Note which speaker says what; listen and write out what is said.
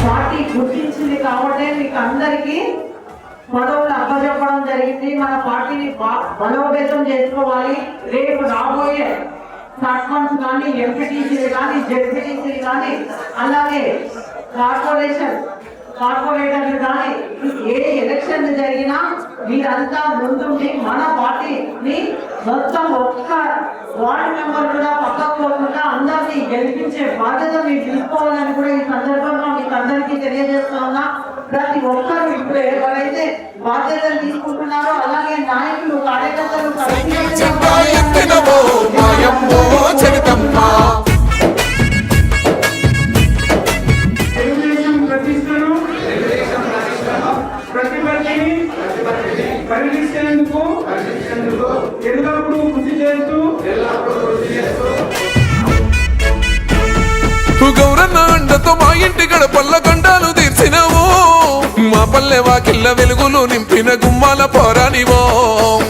Speaker 1: Party గుర్తించింది కాబట్టి మీకు అందరికీ పదవులు అప్పచెప్పడం జరిగింది. మన పార్టీని బలోపేతం చేసుకోవాలి. రేపు రాబోయే సర్పంచ్ కానీ, ఎంపీటీసీలు కానీ, జెడ్పీటీసీలు కానీ, అలాగే కార్పొరేటర్లు కానీ ఏ ఎలక్షన్ జరిగినా మీరంతా ముందుండి మన పార్టీని మొత్తం ఒక్క వార్డు మెంబర్ కూడా పక్కకు పోకుండా అందరినీ గెలిపించే బాధ్యత మీరు తీసుకోవాలని కూడా ఈ సందర్భంగా మీకు అందరికీ తెలియజేస్తా ఉన్నా. ప్రతి ఒక్కరు ఇప్పుడు ఎవరైతే బాధ్యతలు తీసుకుంటున్నారో అలాగే నాయకులు, కార్యకర్తలు
Speaker 2: పరిరక్షించేందుకు ఎల్లప్పుడూ కృషి చేస్తూ
Speaker 3: గౌరన్న అండతో మా ఇంటి గడపల్ల గండాలు తీర్చినవు, మా పల్లె వాకిళ్ళ వెలుగులు నింపిన గుమ్మాల పోరానివో.